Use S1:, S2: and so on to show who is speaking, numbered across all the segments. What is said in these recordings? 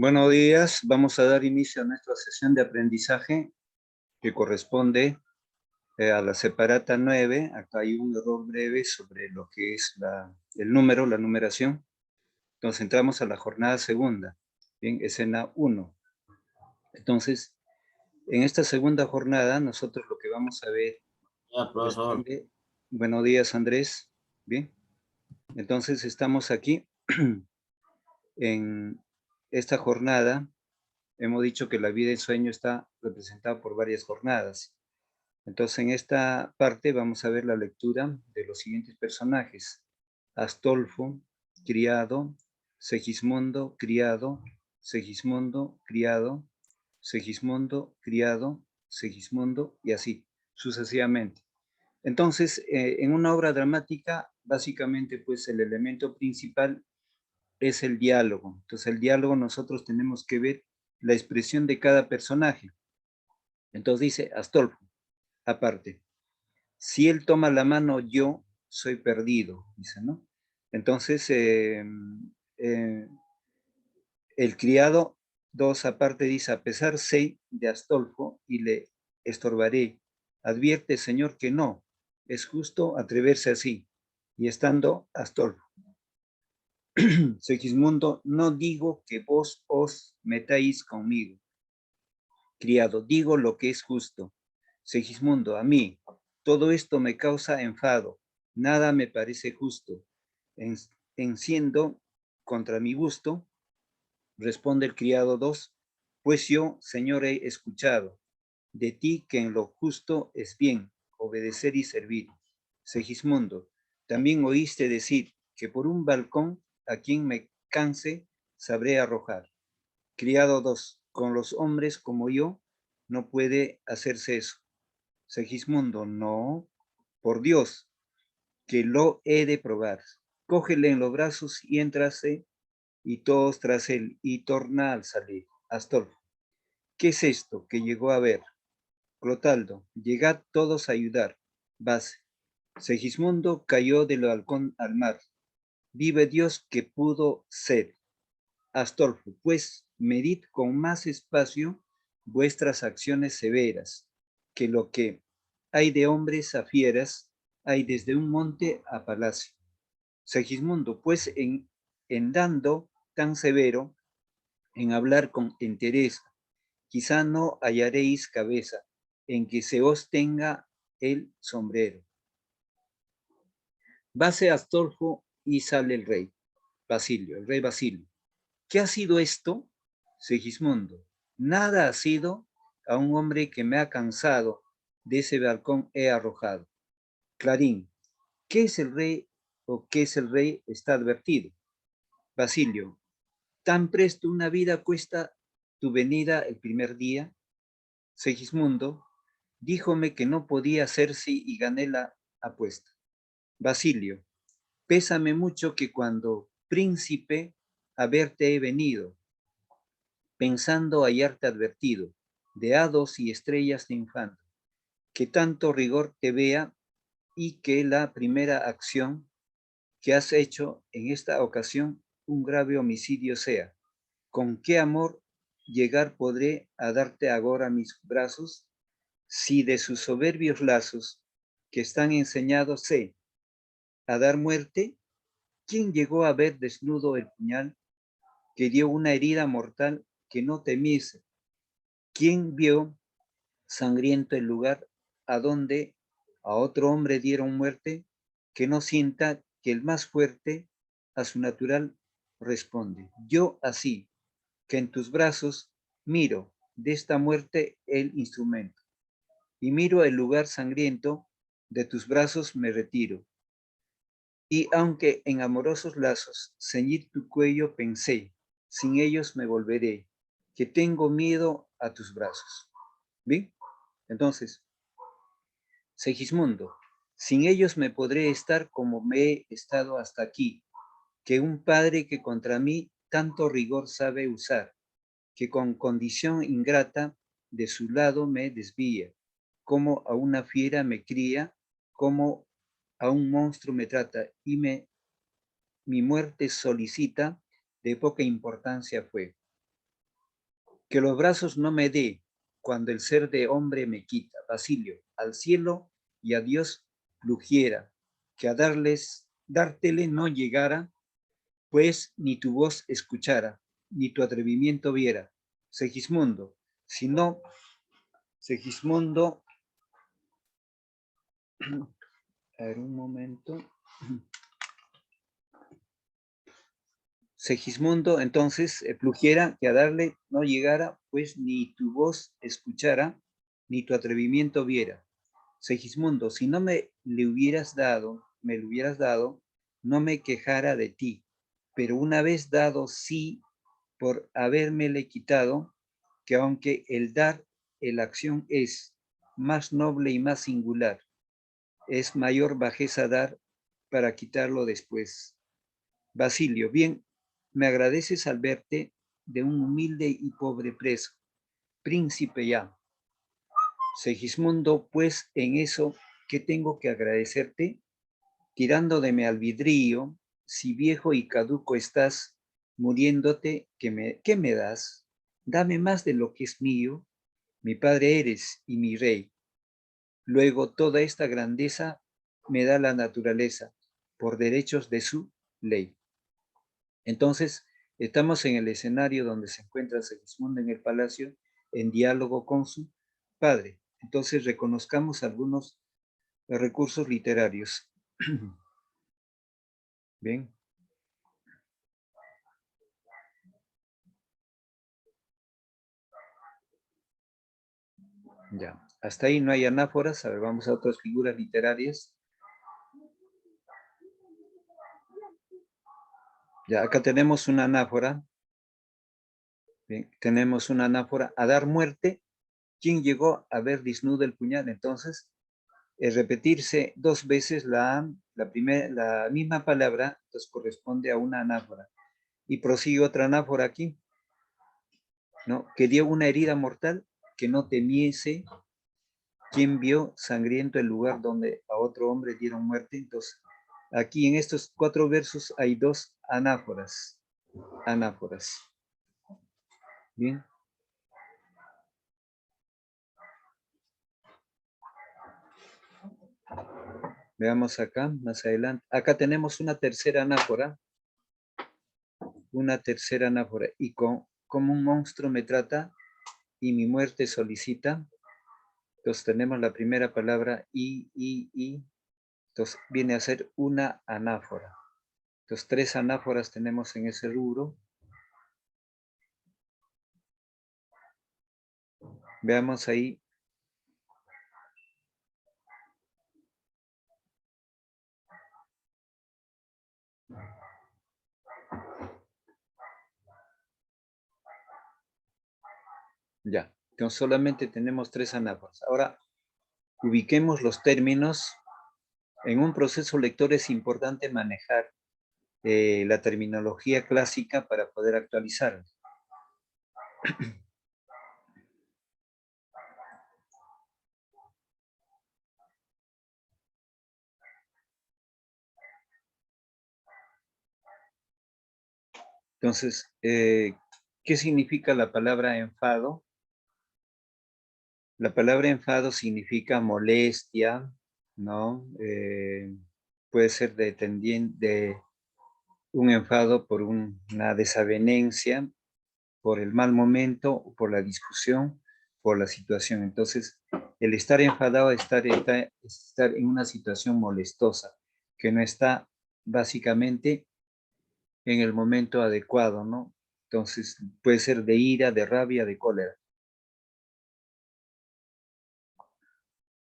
S1: Buenos días, vamos a dar inicio a nuestra sesión de aprendizaje que corresponde a la separata 9. Acá hay un error breve sobre lo que es el número, la numeración. Entonces entramos a la jornada segunda, bien, escena 1. Entonces, en esta segunda jornada nosotros lo que vamos a ver
S2: Ya, profesor.
S1: corresponde. Buenos días, Andrés. Bien, entonces estamos aquí en esta jornada. Hemos dicho que la vida y sueño está representada por varias jornadas. Entonces, en esta parte vamos a ver la lectura de los siguientes personajes. Astolfo, criado; Segismundo, criado; Segismundo, criado; Segismundo, criado; Segismundo, y así, sucesivamente. Entonces, en una obra dramática, básicamente, pues el elemento principal es el diálogo. Entonces, el diálogo nosotros tenemos que ver la expresión de cada personaje. Entonces dice Astolfo, aparte: si él toma la mano, yo soy perdido, dice, ¿no? Entonces, el criado, dos aparte, dice: a pesar sé de Astolfo y le estorbaré. Advierte, Señor, que no es justo atreverse así. Y estando Astolfo: Segismundo, no digo que vos os metáis conmigo. Criado, digo lo que es justo. Segismundo, a mí todo esto me causa enfado, nada me parece justo. Enciendo contra mi gusto. Responde el criado 2: pues yo, Señor, he escuchado de ti que en lo justo es bien obedecer y servir. Segismundo, también oíste decir que por un balcón a quien me canse sabré arrojar. Criado 2: con los hombres como yo no puede hacerse eso. Segismundo, no, por Dios, que lo he de probar. Cógele en los brazos y entrase, y todos tras él, y torna al salir. Astolfo, ¿qué es esto que llegó a ver? Clotaldo, llegad todos a ayudar. Base. Segismundo cayó del balcón al mar. Vive Dios que pudo ser. Astolfo, pues medid con más espacio vuestras acciones severas, que lo que hay de hombres a fieras, hay desde un monte a palacio. Segismundo, pues en dando tan severo, en hablar con entereza, quizá no hallaréis cabeza en que se os tenga el sombrero. Vase Astolfo y sale el rey Basilio, el rey Basilio. ¿Qué ha sido esto? Segismundo, nada ha sido, a un hombre que me ha cansado, de ese balcón he arrojado. Clarín, ¿qué es el rey o qué es el rey? Está advertido. Basilio, tan presto una vida cuesta tu venida el primer día. Segismundo, díjome que no podía hacerse y gané la apuesta. Basilio, pésame mucho que cuando príncipe a verte he venido, pensando hallarte advertido, de hados y estrellas te infando, que tanto rigor te vea y que la primera acción que has hecho en esta ocasión un grave homicidio sea. ¿Con qué amor llegar podré a darte agora mis brazos, si de sus soberbios lazos que están enseñados sé a dar muerte? ¿Quién llegó a ver desnudo el puñal que dio una herida mortal que no temiese? ¿Quién vio sangriento el lugar a donde a otro hombre dieron muerte, que no sienta que el más fuerte a su natural responde? Yo así, que en tus brazos miro de esta muerte el instrumento, y miro el lugar sangriento, de tus brazos me retiro. Y aunque en amorosos lazos ceñir tu cuello pensé, sin ellos me volveré, que tengo miedo a tus brazos. ¿Bien? Entonces, Segismundo, sin ellos me podré estar como me he estado hasta aquí, que un padre que contra mí tanto rigor sabe usar, que con condición ingrata de su lado me desvía, como a una fiera me cría, como a un monstruo me trata, y mi muerte solicita, de poca importancia fue. Que los brazos no me dé cuando el ser de hombre me quita. Basilio, al cielo y a Dios plugiera, que a dártele no llegara, pues ni tu voz escuchara, ni tu atrevimiento viera. Segismundo, si no, Segismundo, a ver un momento. Segismundo, entonces, plugiera, que a darle no llegara, pues ni tu voz escuchara, ni tu atrevimiento viera. Segismundo, si no me le hubieras dado, no me quejara de ti, pero una vez dado, sí, por habérmele quitado, que aunque el dar, el acción es más noble y más singular, es mayor bajeza dar para quitarlo después. Basilio, bien, me agradeces al verte de un humilde y pobre preso, príncipe ya. Segismundo, pues en eso, ¿qué tengo que agradecerte? Tirando de mi albedrío, si viejo y caduco estás, muriéndote, ¿qué me das? Dame más de lo que es mío, mi padre eres y mi rey. Luego toda esta grandeza me da la naturaleza, por derechos de su ley. Entonces, estamos en el escenario donde se encuentra Segismundo en el palacio, en diálogo con su padre. Entonces, reconozcamos algunos recursos literarios. Bien. Ya. Hasta ahí no hay anáforas. A ver, vamos a otras figuras literarias. Ya, acá tenemos una anáfora. Bien, tenemos una anáfora. A dar muerte. ¿Quién llegó a ver desnudo el puñal? Entonces, repetirse dos veces la misma palabra, entonces corresponde a una anáfora. Y prosigue otra anáfora aquí, ¿no? Que dio una herida mortal, que no temiese quien vio sangriento el lugar donde a otro hombre dieron muerte. Entonces, aquí en estos 4 versos hay 2 anáforas. Anáforas. Bien. Veamos acá, más adelante. Acá tenemos una tercera anáfora. Una tercera anáfora. Y como un monstruo me trata y mi muerte solicita. Entonces tenemos la primera palabra y. Entonces viene a ser una anáfora. Entonces 3 anáforas tenemos en ese rubro. Veamos ahí. Ya. Entonces solamente tenemos 3 anáforas. Ahora ubiquemos los términos. En un proceso lector es importante manejar la terminología clásica para poder actualizar. Entonces, ¿qué significa la palabra enfado? La palabra enfado significa molestia, ¿no? Puede ser de un enfado por una desavenencia, por el mal momento, por la discusión, por la situación. Entonces, el estar enfadado es estar en una situación molestosa, que no está básicamente en el momento adecuado, ¿no? Entonces, puede ser de ira, de rabia, de cólera.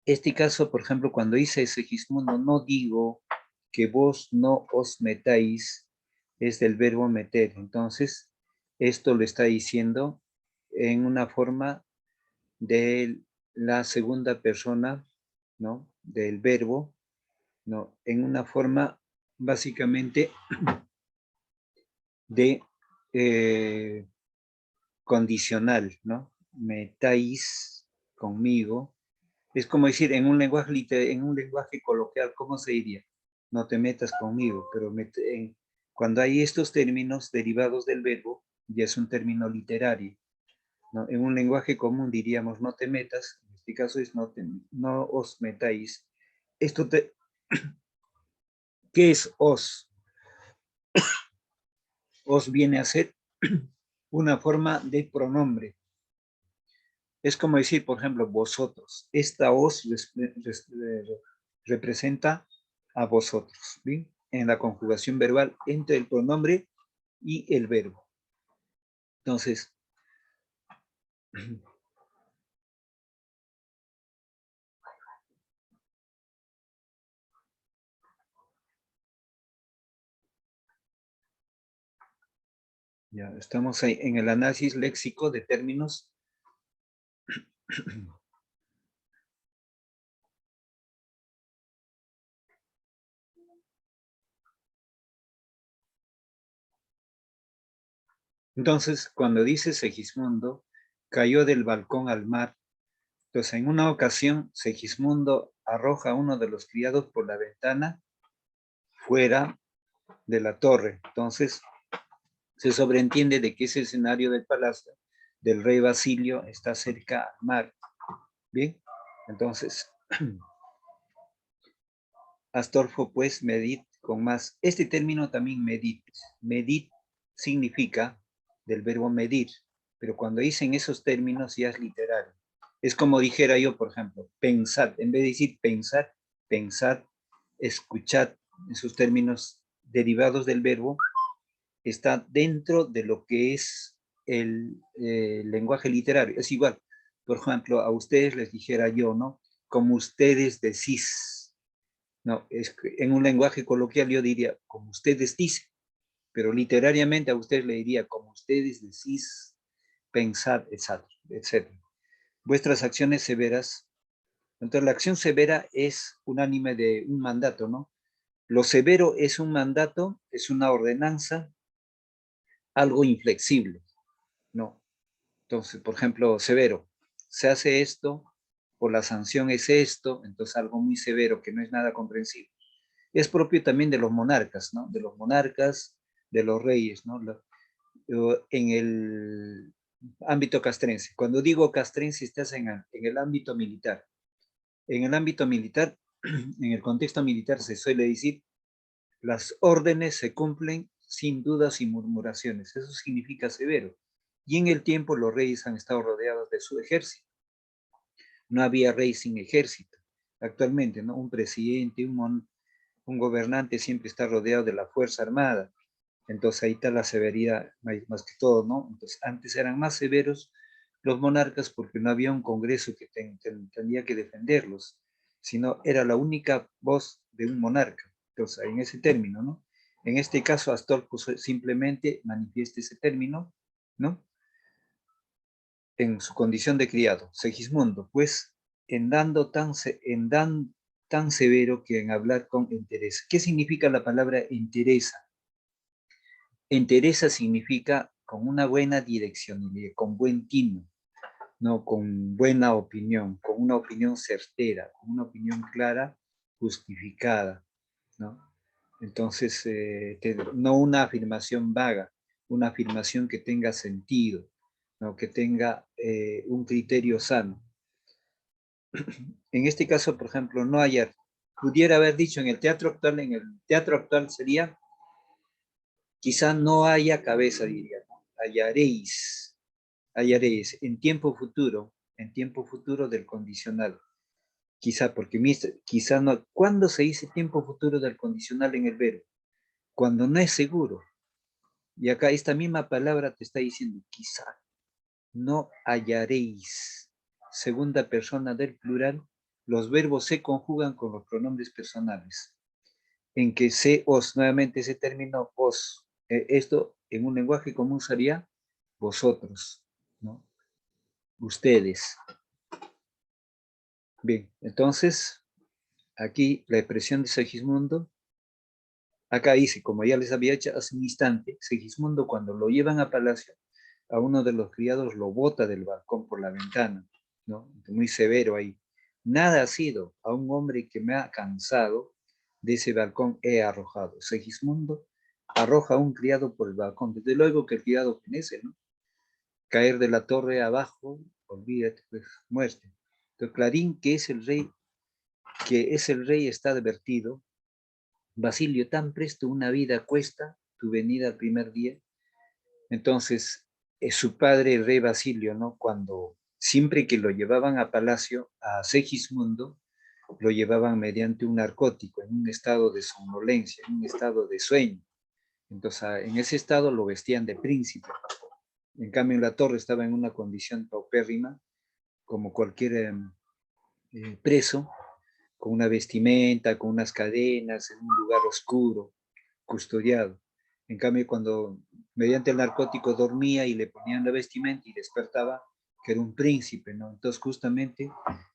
S1: Este caso, por ejemplo, cuando dice Segismundo, no digo que vos no os metáis, es del verbo meter. Entonces, esto lo está diciendo en una forma de la segunda persona, ¿no? Del verbo, ¿no? En una forma básicamente de condicional, ¿no? Metáis conmigo. Es como decir, en un lenguaje coloquial, ¿cómo se diría? No te metas conmigo, pero cuando hay estos términos derivados del verbo, ya es un término literario. ¿no? En un lenguaje común diríamos no te metas, en este caso es no os metáis. Esto ¿qué es os? Os viene a ser una forma de pronombre. Es como decir, por ejemplo, vosotros. Esta os representa a vosotros, ¿bien? En la conjugación verbal entre el pronombre y el verbo. Entonces, ya estamos ahí en el análisis léxico de términos. Entonces, cuando dice Segismundo, cayó del balcón al mar. Entonces, en una ocasión, Segismundo arroja a uno de los criados por la ventana fuera de la torre. Entonces, se sobreentiende de que ese escenario del palacio del rey Basilio está cerca al mar. Bien, entonces, Astolfo, pues, medit con más. Este término también medit. Medit significa del verbo medir, pero cuando dicen esos términos ya es literal. Es como dijera yo, por ejemplo, pensad, en vez de decir pensar, pensad, escuchad, esos términos derivados del verbo, está dentro de lo que es el lenguaje literario. Es igual, por ejemplo, a ustedes les dijera yo, ¿no? Como ustedes decís, no, es que en un lenguaje coloquial yo diría, como ustedes dicen, pero literariamente a ustedes le diría, como ustedes decís, pensad, etcétera. Vuestras acciones severas. Entonces, la acción severa es unánime de un mandato, ¿no? Lo severo es un mandato, es una ordenanza, algo inflexible, ¿no? Entonces, por ejemplo, severo, se hace esto, o la sanción es esto, entonces algo muy severo que no es nada comprensible. Es propio también de los monarcas, ¿no? De los monarcas, de los reyes, ¿no? En el ámbito castrense. Cuando digo castrense, estás en el ámbito militar. En el ámbito militar, en el contexto militar se suele decir, las órdenes se cumplen sin dudas y murmuraciones. Eso significa severo. Y en el tiempo los reyes han estado rodeados de su ejército. No había rey sin ejército. Actualmente, ¿no? Un presidente, un gobernante siempre está rodeado de la Fuerza Armada. Entonces ahí está la severidad, más que todo, ¿no? Entonces antes eran más severos los monarcas porque no había un congreso que tenía que defenderlos, sino era la única voz de un monarca. Entonces, en ese término, ¿no? En este caso, Astolfo simplemente manifiesta ese término, ¿no? En su condición de criado. Segismundo, pues, tan severo que en hablar con entereza. ¿Qué significa la palabra entereza? Entereza significa con una buena dirección, con buen tino, ¿no? Con buena opinión, con una opinión certera, con una opinión clara, justificada, ¿no? Entonces, no una afirmación vaga, una afirmación que tenga sentido, ¿no? Que tenga un criterio sano. En este caso, por ejemplo, no hallar, pudiera haber dicho en el teatro actual sería, quizá no haya cabeza, diría, ¿no? Hallaréis en tiempo futuro del condicional. Quizá, porque quizá no, ¿cuándo se dice tiempo futuro del condicional en el verbo? Cuando no es seguro. Y acá esta misma palabra te está diciendo, quizá, no hallaréis. Segunda persona del plural, los verbos se conjugan con los pronombres personales. En que se os, nuevamente ese término os, esto en un lenguaje común sería vosotros, ¿no? Ustedes. Bien, entonces, aquí la expresión de Segismundo, acá dice, como ya les había hecho hace un instante, Segismundo cuando lo llevan a palacio, a uno de los criados lo bota del balcón por la ventana, ¿no? Muy severo ahí. Nada ha sido, a un hombre que me ha cansado, de ese balcón he arrojado. Segismundo arroja a un criado por el balcón. Desde luego que el criado fenece, ¿no? caer de la torre abajo, olvídate, pues, muerte. Entonces, Clarín, que es el rey, está advertido. Basilio, tan presto una vida cuesta tu venida al primer día. Entonces, su padre, el rey Basilio, ¿no? Cuando siempre que lo llevaban a palacio, a Segismundo, lo llevaban mediante un narcótico, en un estado de somnolencia, en un estado de sueño. Entonces, en ese estado lo vestían de príncipe. En cambio, en la torre estaba en una condición paupérrima, como cualquier preso, con una vestimenta, con unas cadenas, en un lugar oscuro, custodiado. En cambio, cuando mediante el narcótico dormía y le ponían la vestimenta y despertaba, que era un príncipe, ¿no? Entonces, justamente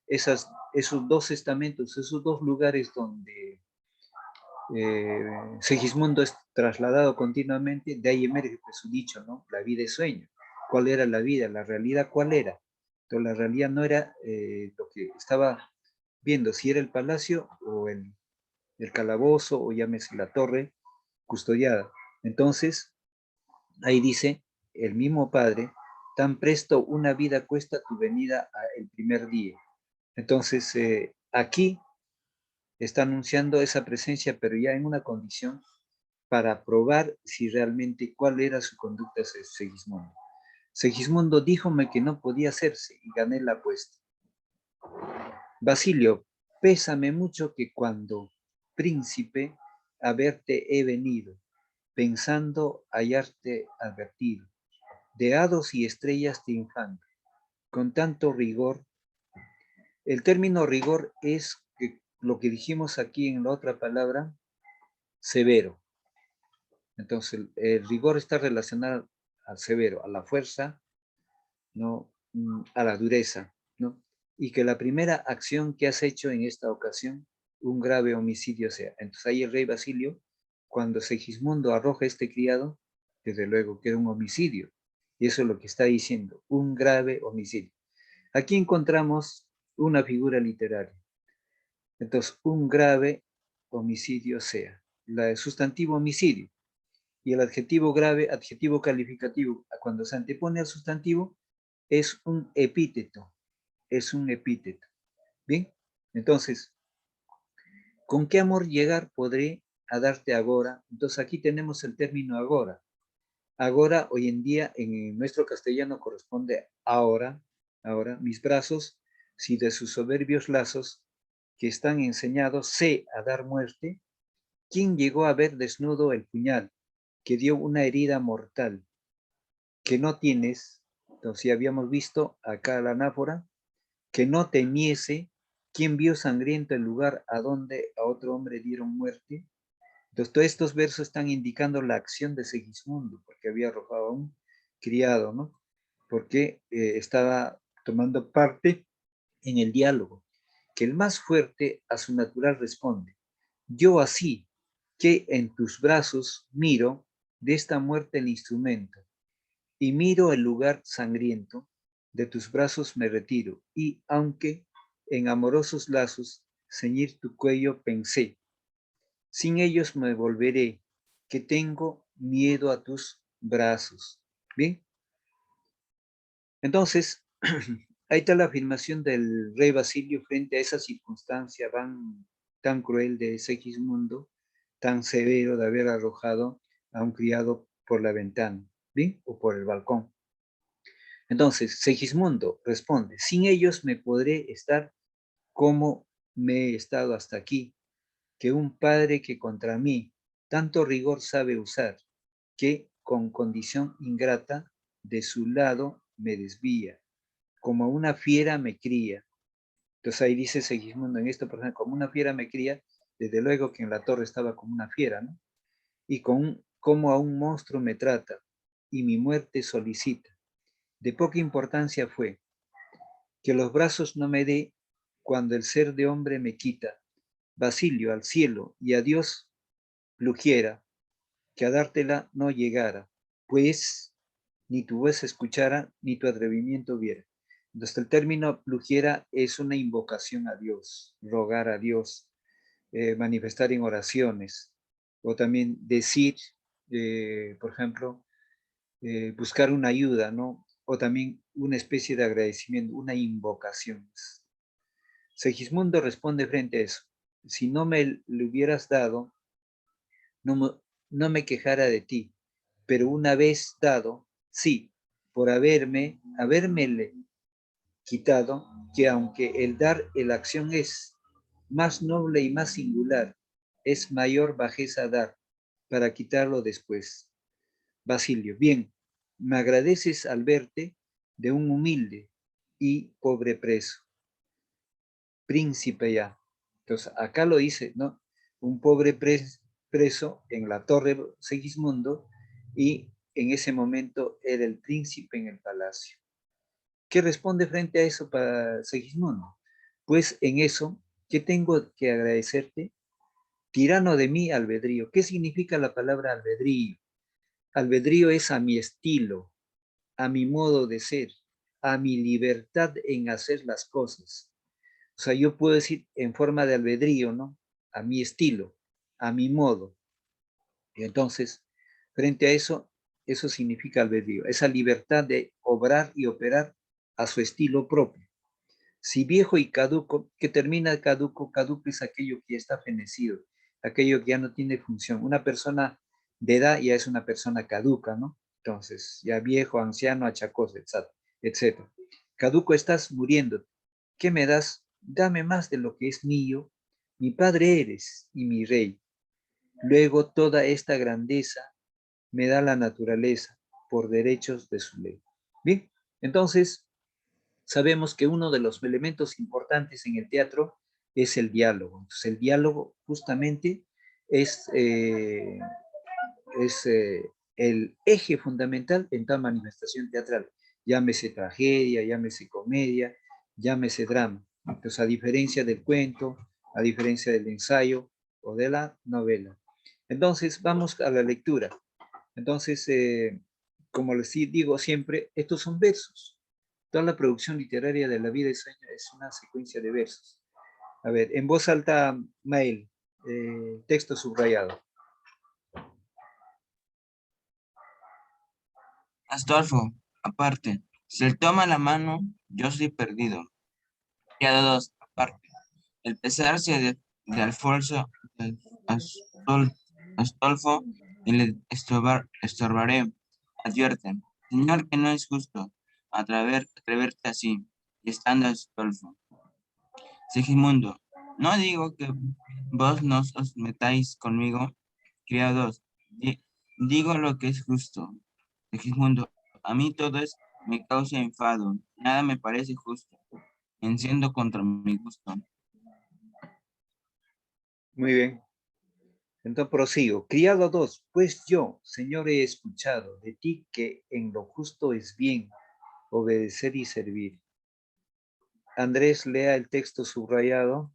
S1: esos dos estamentos, esos dos lugares donde Segismundo es trasladado continuamente, de ahí emerge pues, su dicho, ¿no? La vida es sueño. ¿Cuál era la vida? La realidad, ¿cuál era? Entonces, la realidad no era lo que estaba viendo, si era el palacio o el calabozo o llámese la torre custodiada. Entonces, ahí dice el mismo padre, tan presto una vida cuesta tu venida el primer día. Entonces, aquí está anunciando esa presencia, pero ya en una condición para probar si realmente cuál era su conducta Segismundo. Segismundo díjome que no podía hacerse y gané la apuesta. Basilio, pésame mucho que cuando príncipe a verte he venido, pensando hallarte advertido. De hados y estrellas te infando, con tanto rigor. El término rigor es lo que dijimos aquí en la otra palabra, severo. Entonces, el rigor está relacionado al severo, a la fuerza, ¿no? A la dureza, ¿no? Y que la primera acción que has hecho en esta ocasión, un grave homicidio sea. Entonces ahí el rey Basilio, cuando Segismundo arroja a este criado, desde luego que era un homicidio. Y eso es lo que está diciendo, un grave homicidio. Aquí encontramos una figura literaria. Entonces, un grave homicidio sea. El sustantivo homicidio y el adjetivo grave, adjetivo calificativo, cuando se antepone al sustantivo, es un epíteto, es un epíteto. Bien, entonces, ¿con qué amor llegar podré a darte agora? Entonces aquí tenemos el término agora. Agora, hoy en día, en nuestro castellano corresponde ahora, ahora, mis brazos, si de sus soberbios lazos que están enseñados, sé a dar muerte, ¿quién llegó a ver desnudo el puñal que dio una herida mortal? Que no tienes, entonces ya habíamos visto acá la anáfora, que no temiese, ¿quién vio sangriento el lugar a donde a otro hombre dieron muerte? Entonces, todos estos versos están indicando la acción de Segismundo, porque había arrojado a un criado, ¿no? Porque estaba tomando parte en el diálogo, que el más fuerte a su natural responde, yo así, que en tus brazos miro de esta muerte el instrumento, y miro el lugar sangriento, de tus brazos me retiro, y aunque en amorosos lazos ceñir tu cuello pensé, sin ellos me volveré, que tengo miedo a tus brazos. Bien, entonces, ahí está la afirmación del rey Basilio frente a esa circunstancia tan cruel de Segismundo, tan severo de haber arrojado a un criado por la ventana, ¿bien? O por el balcón. Entonces, Segismundo responde, sin ellos me podré estar como me he estado hasta aquí, que un padre que contra mí tanto rigor sabe usar, que con condición ingrata de su lado me desvía, como una fiera me cría. Entonces ahí dice Segismundo en esta persona, como una fiera me cría, desde luego que en la torre estaba como una fiera, ¿no? Y como a un monstruo me trata, y mi muerte solicita. De poca importancia fue, que los brazos no me dé cuando el ser de hombre me quita. Basilio, al cielo y a Dios plugiera, que a dártela no llegara, pues ni tu voz escuchara, ni tu atrevimiento viera. Entonces el término plugiera es una invocación a Dios, rogar a Dios, manifestar en oraciones, o también decir, por ejemplo, buscar una ayuda, ¿no? o también una especie de agradecimiento, una invocación. Segismundo responde frente a eso. Si no me lo hubieras dado, no me quejara de ti, pero una vez dado, sí, por habérmele quitado, que aunque el dar la acción es más noble y más singular, es mayor bajeza dar, para quitarlo después. Basilio, bien, me agradeces al verte de un humilde y pobre preso, príncipe ya. Entonces, acá lo dice, ¿no? Un pobre preso en la torre Segismundo y en ese momento era el príncipe en el palacio. ¿Qué responde frente a eso para Segismundo? Pues en eso, ¿qué tengo que agradecerte? Tirano de mí, albedrío. ¿Qué significa la palabra albedrío? Albedrío es a mi estilo, a mi modo de ser, a mi libertad en hacer las cosas. O sea, yo puedo decir en forma de albedrío, ¿no? A mi estilo, a mi modo. Y entonces, frente a eso, eso significa albedrío, esa libertad de obrar y operar a su estilo propio. Si viejo y caduco, que termina caduco, caduco es aquello que ya está fenecido, aquello que ya no tiene función. Una persona de edad ya es una persona caduca, ¿no? Entonces, ya viejo, anciano, achacoso, etc. Caduco, estás muriendo. ¿Qué me das? Dame más de lo que es mío. Mi padre eres y mi rey. Luego toda esta grandeza me da la naturaleza por derechos de su ley. Bien, entonces sabemos que uno de los elementos importantes en el teatro es el diálogo. Entonces, el diálogo justamente es, eh, es el eje fundamental en toda manifestación teatral. Llámese tragedia, llámese comedia, llámese drama. Entonces, a diferencia del cuento, a diferencia del ensayo o de la novela. Entonces, vamos a la lectura. Entonces, como les digo siempre, estos son versos. Toda la producción literaria de La vida y sueño es una secuencia de versos. A ver, en voz alta, Mael, texto subrayado.
S2: Astolfo, aparte, si él toma la mano, yo soy perdido. Criado dos, aparte. El pesarse de Alfonso, de Astolfo, y le estorbaré. Advierten, señor, que no es justo atreverte así, y estando Astolfo. Segismundo, no digo que vos no os metáis conmigo, criados, digo lo que es justo. Segismundo, a mí todo es me causa enfado, nada me parece justo, enciendo contra mi gusto.
S1: Muy bien. Entonces prosigo. Criado dos, pues yo, Señor, he escuchado de ti que en lo justo es bien obedecer y servir. Andrés, lea el texto subrayado.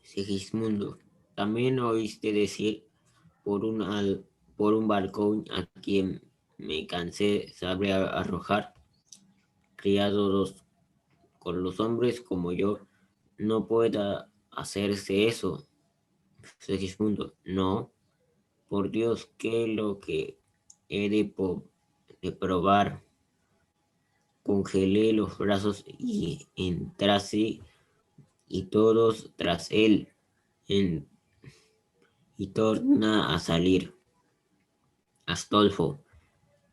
S3: Sigismundo, también oíste decir por un balcón a quien me cansé sabe arrojar, criado dos, con los hombres como yo, no pueda hacerse eso. Sigismundo, no, por Dios, que lo que he de probar. Congelé los brazos y entrase y todos tras él en- y torna a salir. Astolfo,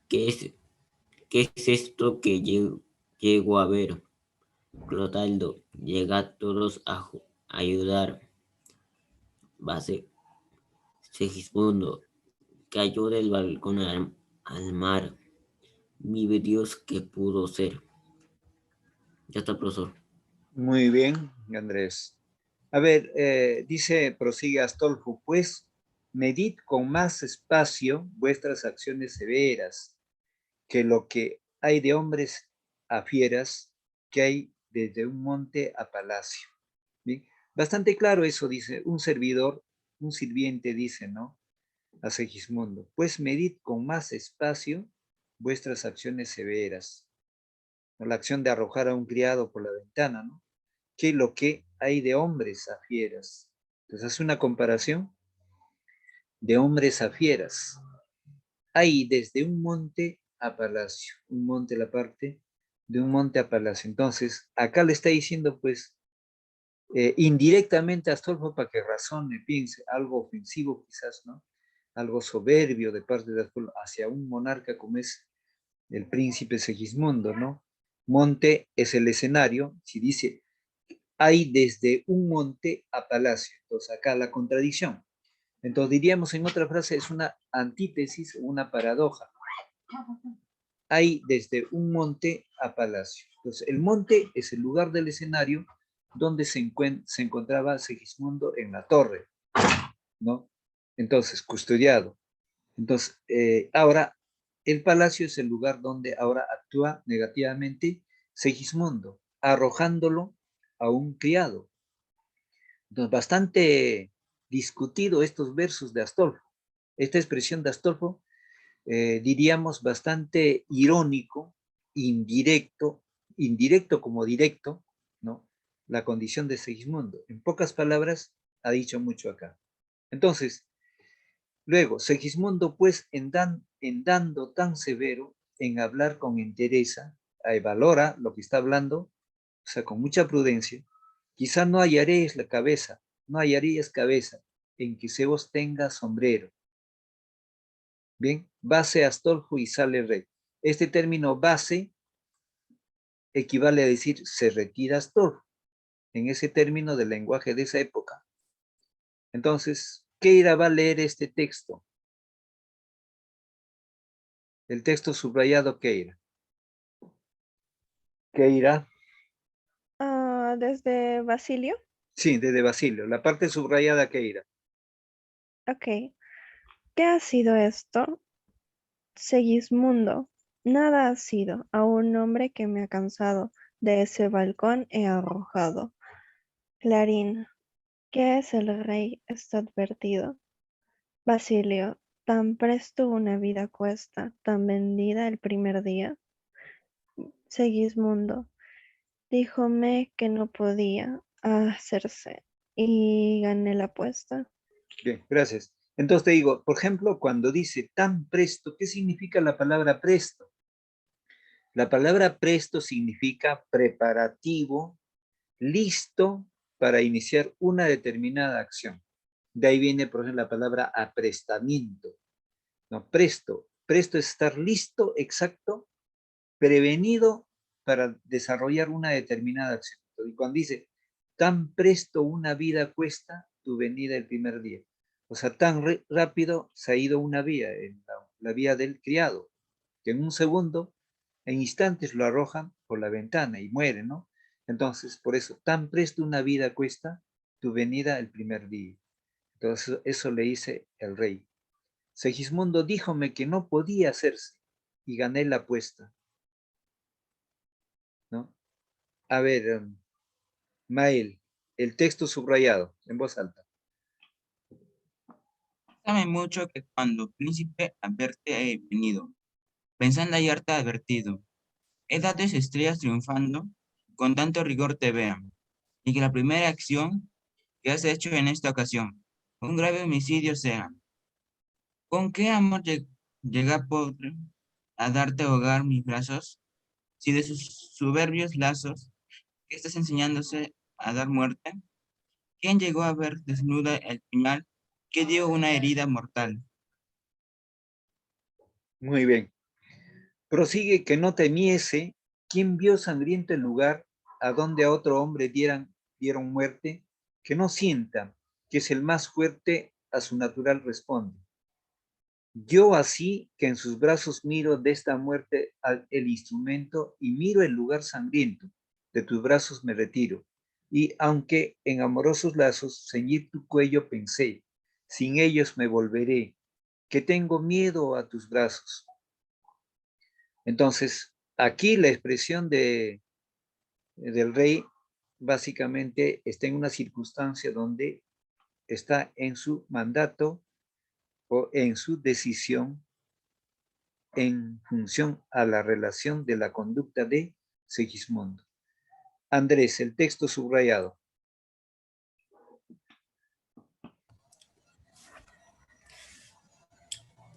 S3: ¿qué es, qué es esto que llego a ver? Clotaldo, llega todos a ayudar. Base, Segismundo, cayó del balcón al mar. Vive Dios que pudo ser. Ya está, profesor.
S1: Muy bien, Andrés. A ver, dice, prosigue Astolfo, pues medid con más espacio vuestras acciones severas, que lo que hay de hombres a fieras, que hay desde un monte a palacio. ¿Bien? Bastante claro eso, dice, un servidor, un sirviente dice, ¿no? A Segismundo, pues medid con más espacio vuestras acciones severas. La acción de arrojar a un criado por la ventana, ¿no? Que lo que hay de hombres a fieras. Entonces hace una comparación de hombres a fieras. Hay desde un monte a palacio, un monte la parte de un monte a palacio. Entonces, acá le está diciendo, pues, indirectamente a Astolfo para que razone, piense, algo ofensivo quizás, ¿no? Algo soberbio de parte de Astolfo hacia un monarca como es el príncipe Segismundo, ¿no? Monte es el escenario, si dice, hay desde un monte a palacio. Entonces, acá la contradicción. Entonces, diríamos en otra frase, es una antítesis, una paradoja. Hay desde un monte a palacio. Entonces, el monte es el lugar del escenario donde se encontraba Segismundo en la torre, ¿no? Entonces, custodiado. Entonces, ahora, el palacio es el lugar donde ahora actúa negativamente Segismundo, arrojándolo a un criado. Entonces, bastante discutido estos versos de Astolfo. Esta expresión de Astolfo, diríamos, bastante irónico, indirecto, indirecto como directo, ¿no? La condición de Segismundo. En pocas palabras, ha dicho mucho acá. Entonces, luego, Segismundo, pues, en dando tan severo, en hablar con entereza, valora lo que está hablando, o sea, con mucha prudencia, quizá no hallaréis la cabeza, no hallarías cabeza en que se os tenga sombrero. Bien, base Astolfo y sale rey. Este término base equivale a decir se retira Astolfo, en ese término del lenguaje de esa época. Entonces, Queira va a leer este texto. El texto subrayado Queira. Queira.
S4: Desde Basilio.
S1: Sí, desde Basilio. La parte subrayada Queira.
S4: Ok. ¿Qué ha sido esto? Segismundo. Nada ha sido. A un hombre que me ha cansado. De ese balcón he arrojado. Clarín. ¿Qué es el rey? Está advertido. Basilio. Tan presto una vida cuesta, tan vendida el primer día. Segismundo. Díjome que no podía hacerse y gané la apuesta.
S1: Bien, gracias. Entonces te digo, por ejemplo, cuando dice tan presto, ¿qué significa la palabra presto? La palabra presto significa preparativo, listo para iniciar una determinada acción. De ahí viene, por ejemplo, la palabra aprestamiento. No, presto. Presto es estar listo, exacto, prevenido para desarrollar una determinada acción. Y cuando dice, tan presto una vida cuesta tu venida el primer día. O sea, tan rápido se ha ido una vía, la vía del criado, que en un segundo, en instantes lo arrojan por la ventana y muere, ¿no? Entonces, por eso, tan presto una vida cuesta tu venida el primer día. Entonces, eso le dice el rey. Segismundo díjome que no podía hacerse y gané la apuesta, ¿no? A ver, Mael, el texto subrayado en voz alta.
S2: Sabe mucho que cuando príncipe a verte he venido, pensando hallarte advertido. He dado estrellas triunfando, con tanto rigor te vean, y que la primera acción que has hecho en esta ocasión, un grave homicidio sea. ¿Con qué amor llega podre a darte hogar mis brazos, si de sus soberbios lazos que estás enseñándose a dar muerte? ¿Quién llegó a ver desnuda el puñal que dio una herida mortal?
S1: Muy bien. Prosigue que no temiese quien vio sangriento el lugar a donde a otro hombre dieron muerte, que no sienta que es el más fuerte a su natural responde. Yo así que en sus brazos miro de esta muerte el instrumento y miro el lugar sangriento, de tus brazos me retiro. Y aunque en amorosos lazos ceñir tu cuello pensé, sin ellos me volveré, que tengo miedo a tus brazos. Entonces, aquí la expresión del rey básicamente está en una circunstancia donde está en su mandato o en su decisión en función a la relación de la conducta de Segismundo. Andrés, el texto subrayado.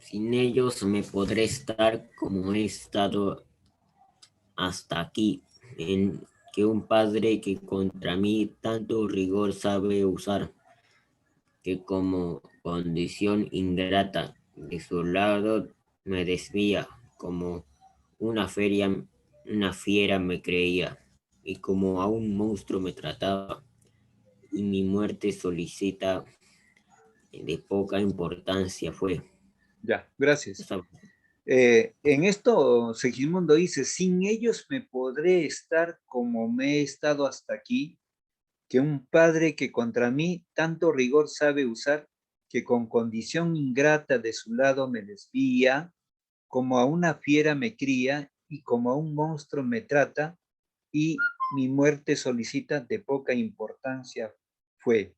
S3: Sin ellos me podré estar como he estado hasta aquí, en que un padre que contra mí tanto rigor sabe usar, que como condición ingrata de su lado me desvía, como una fiera me creía, y como a un monstruo me trataba, y mi muerte solicita de poca importancia fue.
S1: Ya, gracias.
S3: Esa-
S1: En esto, Segismundo dice, sin ellos me podré estar como me he estado hasta aquí, que un padre que contra mí tanto rigor sabe usar, que con condición ingrata de su lado me desvía, como a una fiera me cría y como a un monstruo me trata, y mi muerte solicita de poca importancia fue.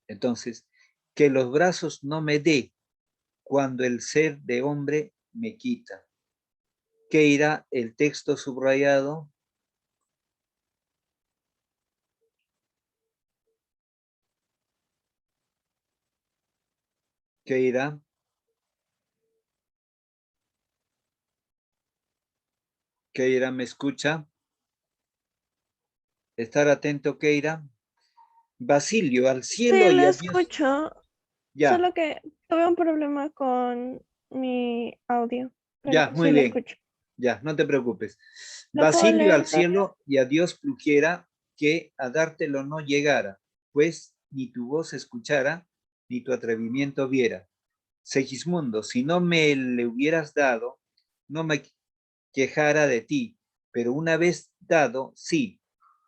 S1: Entonces, que los brazos no me dé cuando el ser de hombre me quita. ¿Qué irá el texto subrayado? ¿Qué irá? ¿Qué irá? ¿Me escucha? Estar atento, ¿qué irá? Basilio, al cielo
S4: Sí,
S1: y
S4: le
S1: a Dios.
S4: escucho,
S1: Ya,
S4: solo que tuve un problema con mi audio, pero
S1: ya, muy
S4: sí le
S1: bien.
S4: escucho.
S1: Ya, no te preocupes.
S4: ¿Lo puedo
S1: Basilio, al
S4: leer también?
S1: cielo y a Dios pluguiera que a dártelo no llegara, pues ni tu voz escuchara, ni tu atrevimiento viera. Segismundo, si no me le hubieras dado, no me quejara de ti, pero una vez dado, sí,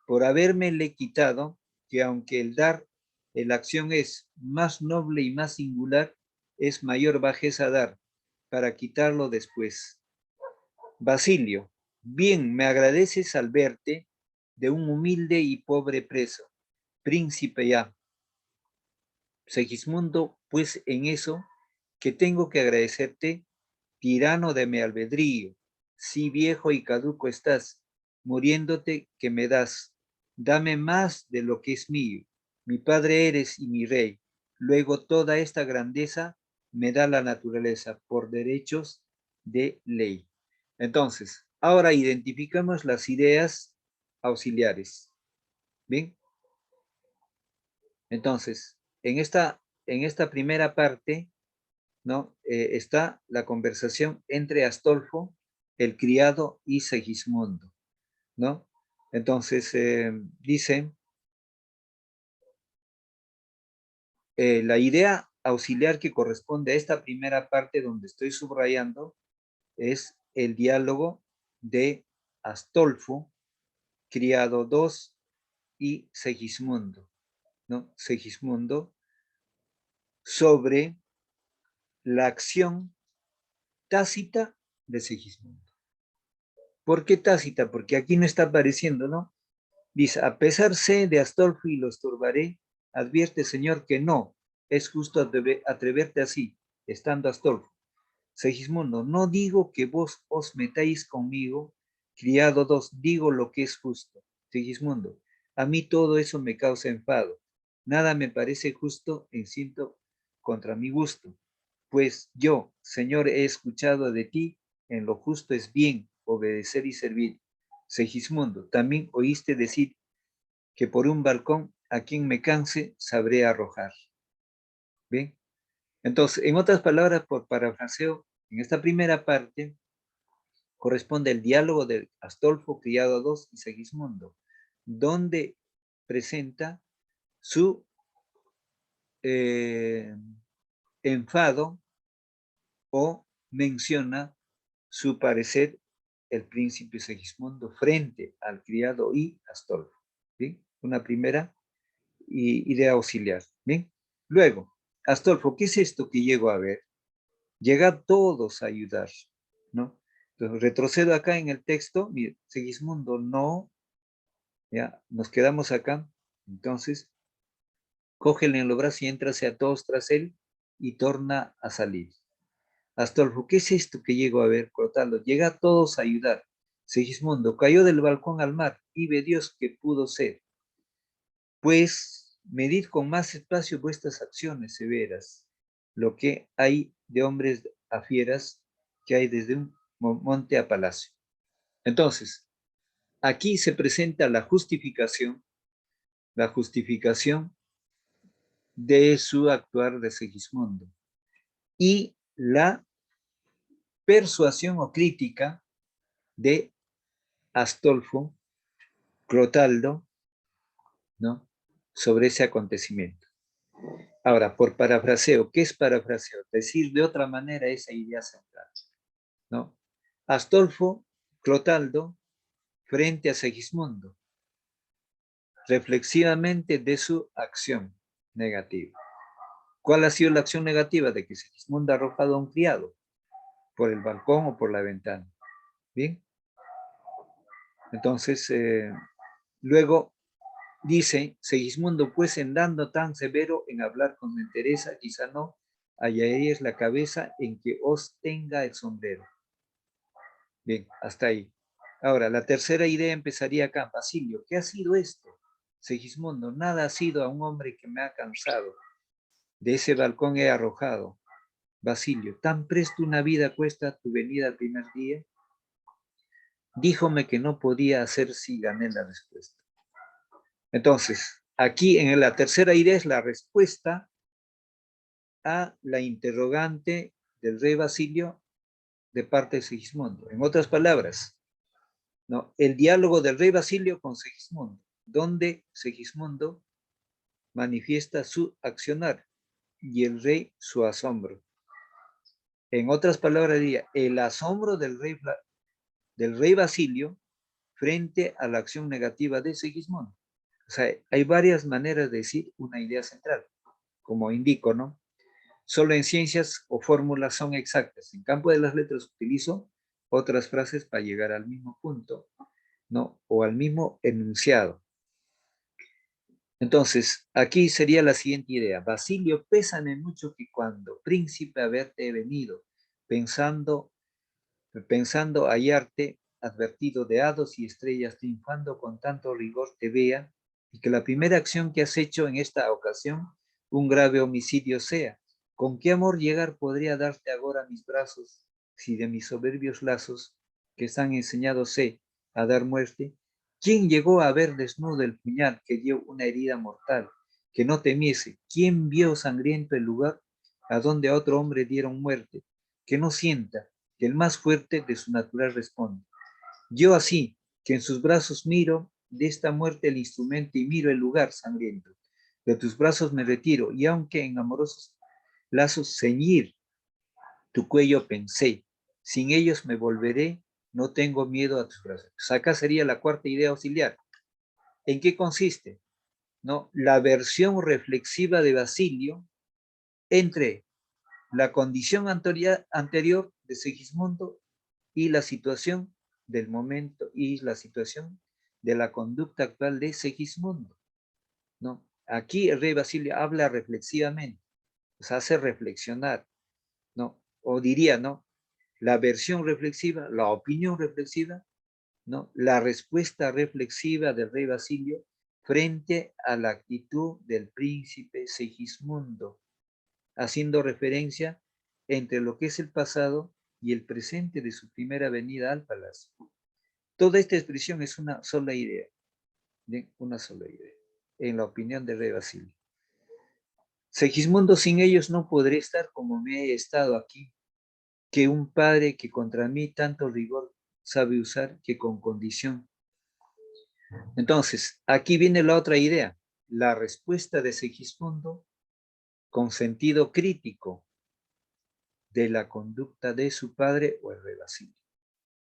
S1: por habérmele quitado, que aunque el dar, la acción es más noble y más singular, es mayor bajeza dar, para quitarlo después. Basilio, bien me agradeces al verte de un humilde y pobre preso, príncipe ya. Segismundo, pues en eso que tengo que agradecerte, tirano de mi albedrío, si viejo y caduco estás, muriéndote que me das, dame más de lo que es mío, mi padre eres y mi rey, luego toda esta grandeza me da la naturaleza por derechos de ley. Entonces, ahora identificamos las ideas auxiliares. ¿Bien? Entonces, en esta primera parte, ¿no? Está la conversación entre Astolfo, el criado, y Segismundo, ¿no? Entonces, dice, la idea auxiliar que corresponde a esta primera parte donde estoy subrayando es el diálogo de Astolfo, criado 2, y Segismundo, ¿no? Segismundo sobre la acción tácita de Segismundo. ¿Por qué tácita? Porque aquí no está apareciendo, ¿no? Dice, a pesar sé de Astolfo y los turbaré, advierte, Señor, que no es justo atreverte así, estando Astolfo. Segismundo, no digo que vos os metáis conmigo, criado 2, digo lo que es justo. Segismundo, a mí todo eso me causa enfado. Nada me parece justo en ciento contra mi gusto. Pues yo, Señor, he escuchado de ti, en lo justo es bien obedecer y servir. Segismundo, también oíste decir que por un balcón a quien me canse sabré arrojar. ¿Bien? Entonces, en otras palabras, por parafraseo, en esta primera parte corresponde el diálogo de Astolfo, criado 2, y Segismundo, donde presenta su enfado o menciona su parecer el príncipe Segismundo frente al criado y Astolfo. ¿Bien? Una primera idea auxiliar. ¿Bien? Luego, Astolfo, ¿qué es esto que llego a ver? Llegad todos a ayudar, ¿no? Entonces, retrocedo acá en el texto, mire, Segismundo no, ya, nos quedamos acá, entonces, cógele en los brazos y éntrase a todos tras él y torna a salir. Astolfo, ¿qué es esto que llego a ver? Cortando, llega a todos a ayudar. Segismundo cayó del balcón al mar y ve Dios que pudo ser. Pues medid con más espacio vuestras acciones severas, lo que hay de hombres a fieras que hay desde un monte a palacio. Entonces, aquí se presenta la justificación de su actuar de Segismundo y la persuasión o crítica de Astolfo, Clotaldo, ¿no?, sobre ese acontecimiento. Ahora, por parafraseo, ¿qué es parafraseo? Decir de otra manera esa idea central, ¿no? Astolfo, Clotaldo, frente a Segismundo, reflexivamente de su acción negativa. ¿Cuál ha sido la acción negativa? De que Segismundo ha arrojado a un criado por el balcón o por la ventana. ¿Bien? Entonces, luego dice Segismundo, pues en dando tan severo en hablar con entereza, quizá no hallaréis la cabeza en que os tenga el sombrero. Bien, hasta ahí. Ahora, la tercera idea empezaría acá. Basilio, ¿qué ha sido esto? Segismundo, nada ha sido a un hombre que me ha cansado. De ese balcón he arrojado. Basilio, ¿tan presto una vida cuesta tu venida al primer día? Díjome que no podía hacer si gané la respuesta. Entonces, aquí en la tercera idea es la respuesta a la interrogante del rey Basilio de parte de Segismundo. En otras palabras, ¿no?, el diálogo del rey Basilio con Segismundo, donde Segismundo manifiesta su accionar y el rey su asombro. En otras palabras, diría, el asombro del rey Basilio frente a la acción negativa de Segismundo. O sea, hay varias maneras de decir una idea central, como indico, ¿no? Solo en ciencias o fórmulas son exactas. En campo de las letras utilizo otras frases para llegar al mismo punto, ¿no?, o al mismo enunciado. Entonces, aquí sería la siguiente idea. Basilio, pésame mucho que cuando, príncipe, haberte venido, pensando hallarte advertido de hados y estrellas triunfando con tanto rigor te vea, y que la primera acción que has hecho en esta ocasión un grave homicidio sea. ¿Con qué amor llegar podría darte ahora mis brazos, si de mis soberbios lazos que están enseñados a dar muerte? ¿Quién llegó a ver desnudo el puñal que dio una herida mortal, que no temiese? ¿Quién vio sangriento el lugar a donde a otro hombre dieron muerte, que no sienta que el más fuerte de su natural responde? Yo así, que en sus brazos miro de esta muerte el instrumento y miro el lugar sangriento, de tus brazos me retiro, y aunque en amorosos lazos ceñir tu cuello pensé, sin ellos me volveré, no tengo miedo a tus brazos. Pues acá sería la cuarta idea auxiliar. ¿En qué consiste? ¿No? La versión reflexiva de Basilio entre la condición anterior de Segismundo y la situación del momento y la situación de la conducta actual de Segismundo, ¿no? Aquí el rey Basilio habla reflexivamente, nos hace reflexionar, ¿no? O diría, ¿no?, la versión reflexiva, la opinión reflexiva, ¿no?, la respuesta reflexiva del rey Basilio frente a la actitud del príncipe Segismundo, haciendo referencia entre lo que es el pasado y el presente de su primera venida al palacio. Toda esta expresión es una sola idea, una sola idea, en la opinión del rey Basilio. Segismundo, sin ellos no podré estar como me he estado aquí, que un padre que contra mí tanto rigor sabe usar, que con condición. Entonces, aquí viene la otra idea, la respuesta de Segismundo con sentido crítico de la conducta de su padre o el rey Basilio.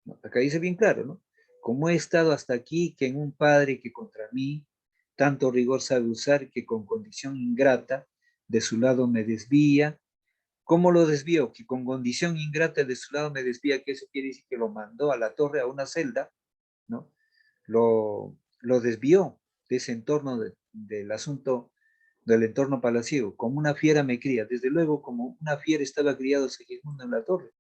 S1: ¿No? Acá dice bien claro, ¿no? Como he estado hasta aquí, que en un padre que contra mí tanto rigor sabe usar, que con condición ingrata de su lado me desvía. ¿Cómo lo desvió? Que con condición ingrata de su lado me desvía, que eso quiere decir que lo mandó a la torre, a una celda, ¿no? Lo desvió de ese entorno del asunto del entorno palaciego. Como una fiera me cría. Desde luego, como una fiera estaba criado Segismundo en la torre.